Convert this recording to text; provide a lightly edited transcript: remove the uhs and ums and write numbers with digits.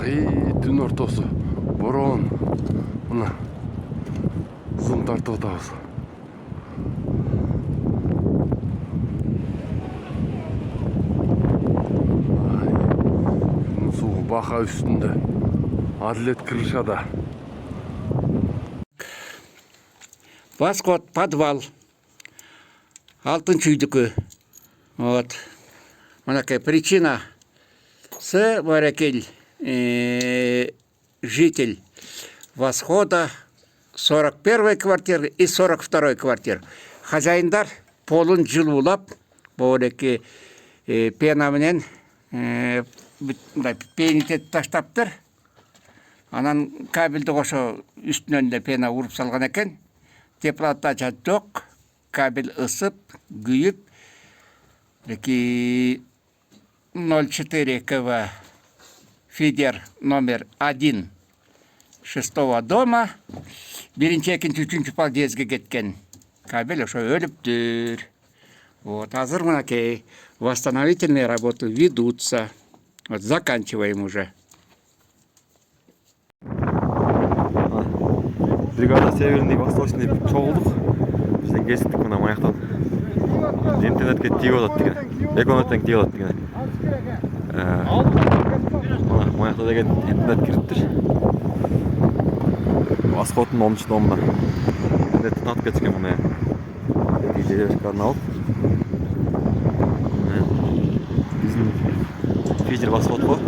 түн ортасы борон мына зым тартып атабыз. Суу бака үстүндө Адлет крышада. Восход, подвал. Алтынчы үйдікі. Вот. Монакай причина. С Варакель, житель Восхода, 41-й квартиры и 42-й квартир. Хозяиндар полын жылуулап, бореке пенаменен пенитет таштаптыр. Анан кабелді қошо үстінен де пена уруп салған екен. Теплоотдача жоқ, кабель ысып, күйіп, 04 КВ фидер номер 1 6-го дома, биринчи, экинчи, үчүнчү подъездге кеткен кабель ошо өлүптүр. Вот, азыр мынакей восстановительные работы ведутся. Вот, заканчиваем уже. Бригада северный, восточный чогулдук. Бизден кесиктик мына маяктан. Интернетке тийип атат деген. Эконеттен тийип атат деген. Мына маякта деген интернет кириптир. Восходдун 10-чу домуна. Интернеттен атып кеткен мына. Телевизордун алып. Биздин фидер Восход го.